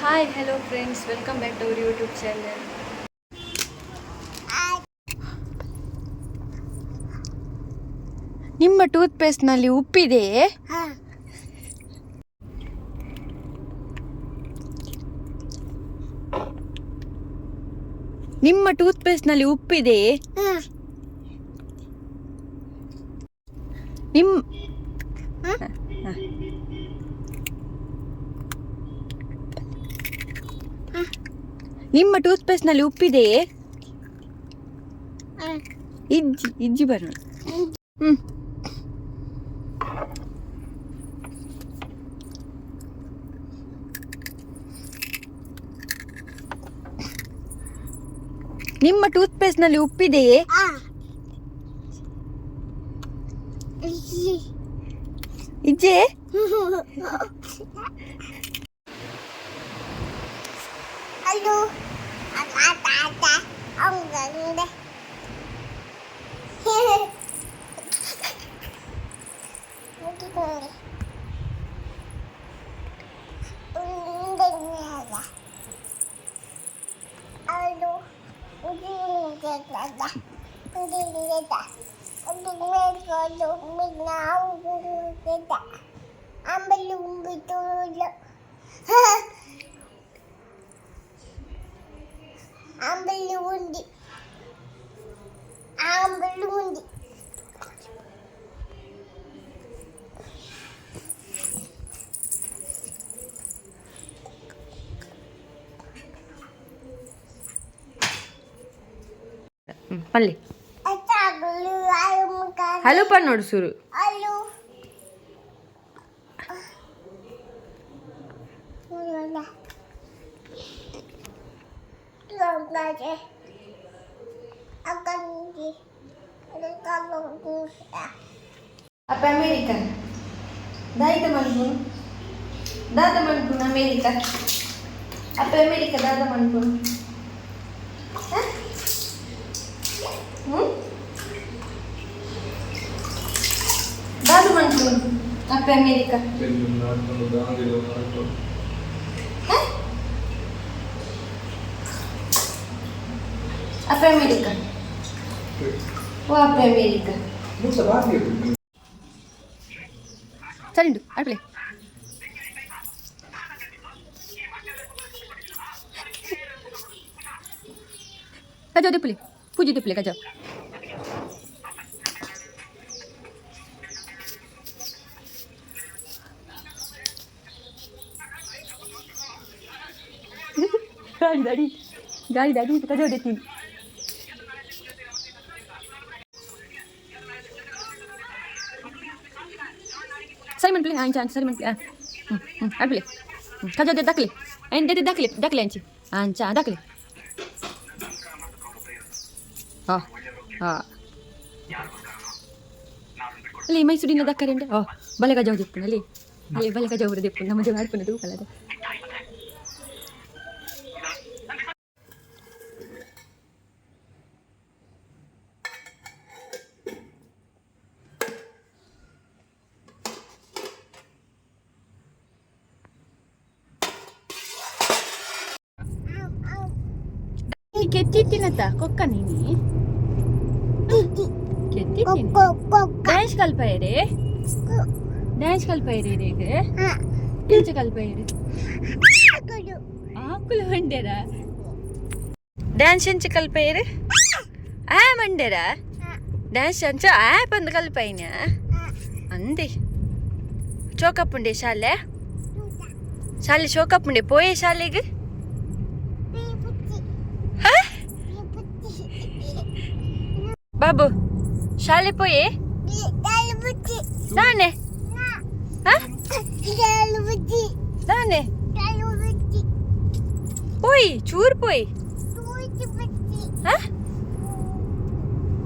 Hi hello friends, welcome back to our YouTube channel. ನಿಮ್ಮ ಟೂತ್ಪೇಸ್ಟ್ನಲ್ಲಿ ಉಪ್ಪಿದೆಯೇ? ನಿಮ್ಮ ಟೂತ್ಪೇಸ್ಟ್ನಲ್ಲಿ ಉಪ್ಪಿದೆಯೇ? ನಿಮ್ಮ ಟೂತ್ಪೇಸ್ಟ್ನಲ್ಲಿ ಉಪ್ಪಿದೆಯೇ? ಇಜ್ಜಿ ಬರೋಣ. ನಿಮ್ಮ ಟೂತ್ಪೇಸ್ಟ್ನಲ್ಲಿ ಉಪ್ಪಿದೆಯೇ? ಇಜ್ಜೆ Halo, ada ông gần đây. Ambelundi. ಪಲ್ಲೆ ಹಲೋ ಪಾ ನೋಡು ಸುರು. Halo. Lomba akan di kalau bisa. Apa Amerika? Dah temanku. Dah temanku Amerika. Apa Amerika dah temanku? Hah? Dah temanku. Apa Amerika? Hah? Apa Amerika? Oh, apa Amerika? Salindu, airplay. Kajau dia pulih. Puji dia pulih, kajau. Gali dari itu kajau dia tinggi. Sari man play, anca sari man play. Airplay. Kajau dia dakli. Dia dakli anci. Anca dakli. Ali mai sudina dakarende. Bale kajau dippun ali. Ali bale kajau ura dippun. Nama dia airpun du kalada. ಕೆತ್ತಿತ್ತಿನತ ಕೊಕ್ಕ ನೀನಿ ಕೆತ್ತಿತ್ತಿನಿ dance ಕಲ್ಪೈರೆ ಈಗ ಇಂಚ ಕಲ್ಪೈರೆ ಆಕುಲು ಮಂಡ್ಯರ dance ಎಂಚ ಕಲ್ಪೈರೆ ಆ ಮಂಡ್ಯರ dance ಅಂಚ ಆ ಬಂದು ಕಲ್ಪೈನ ಅಂದೆ ಚೋಕಪ್ಪುಂಡೆ ಶಾಲೆ ಚೋಕಪ್ಪುಂಡೆ ಪೋಯೆ ಶಾಲೆಗೆ ಬಾಬು ಶಾಲೆ ಪೋಯೆ ನಾನೆ ನಾನೆ ಪೋಯ್ ಚೂರ್ ಪೋಯ್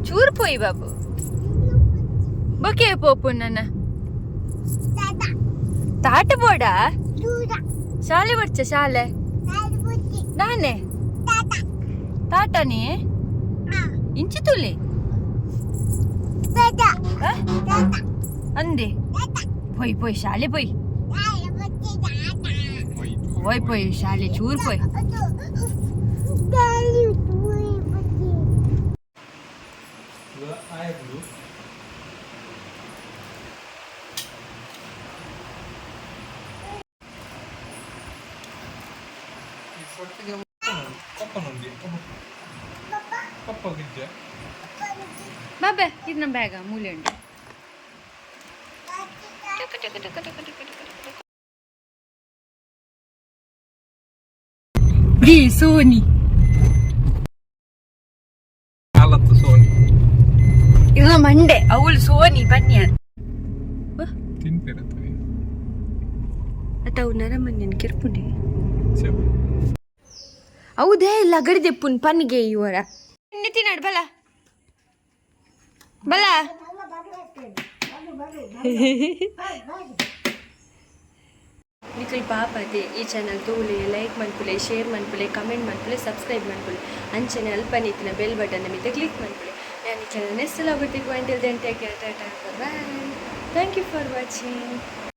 ಚೂರ್ ಪೋಯ್ ಬಾಬು ಬೊಕೆ ಪೋಪು ನನ್ನ ತಾಟ ಬೋಡ ಶಾಲೆ ಬರ್ಚ ಶಾಲೆ ನಾನೆ ತಾಟನೇ ಇಂಚಿ ತುಲಿ ಅಂದೆ ಪೊಯ್ ಶಾಲೆ ಪೊಯ್ ಹೋಯ್ ಪೋಯ್ ಶಾಲೆ ಚೂರ್ ಪೋಯ್ Dali tuoi pergi. air dulu. Sepertinya apa nanti? Apa kerja? ಬಾಬೆ ಇದು ನಮ್ಮ ಬ್ಯಾಗ ಮೂಲೆ ಉಂಟು ಸೋನಿ Alat tuh Sony. ಇವ ಮಂಡೆ ಅವಳು ಸೋನಿ ಬನ್ನಿ Timper atau ya? ಅಥವಾ ನರಮನ್ಯನ್ ಕೆರ್ಪುಂಡೆ Siapa? ಹೌದೇ ಇಲ್ಲ ಗಡಿದೆಪ್ಪುನ್ ಪನ್ನಿಗೆ ಇವರ ನಿತಿನಾಡ್ ಬಲ ಬಲ ನಿಖಿಲ್ ಪಾಪ ಅದೇ ಈ ಚಾನಲ್ ತೋಲೆ ಲೈಕ್ ಮನ್ಪುಲೆ ಶೇರ್ ಮನ್ಪುಲೆ ಕಮೆಂಟ್ ಮನ್ಪುಲೆ ಸಬ್ಸ್ಕ್ರೈಬ್ ಮನ್ಪುಲೆ ಅಂಚನೆ ಅಲ್ಪ ನಿತ್ತಿನ ಬೆಲ್ ಬಟನ್ ಮಿತ್ತ ಕ್ಲಿಕ್ ಮನ್ಪುಲೆ ನಾನು ಈ ಚಾನಲ್ ನೆಕ್ಸ್ಟ್ ಲಾಗ್ ಬಿಟ್ಟಿಗೆ until then take care tata bye thank you for watching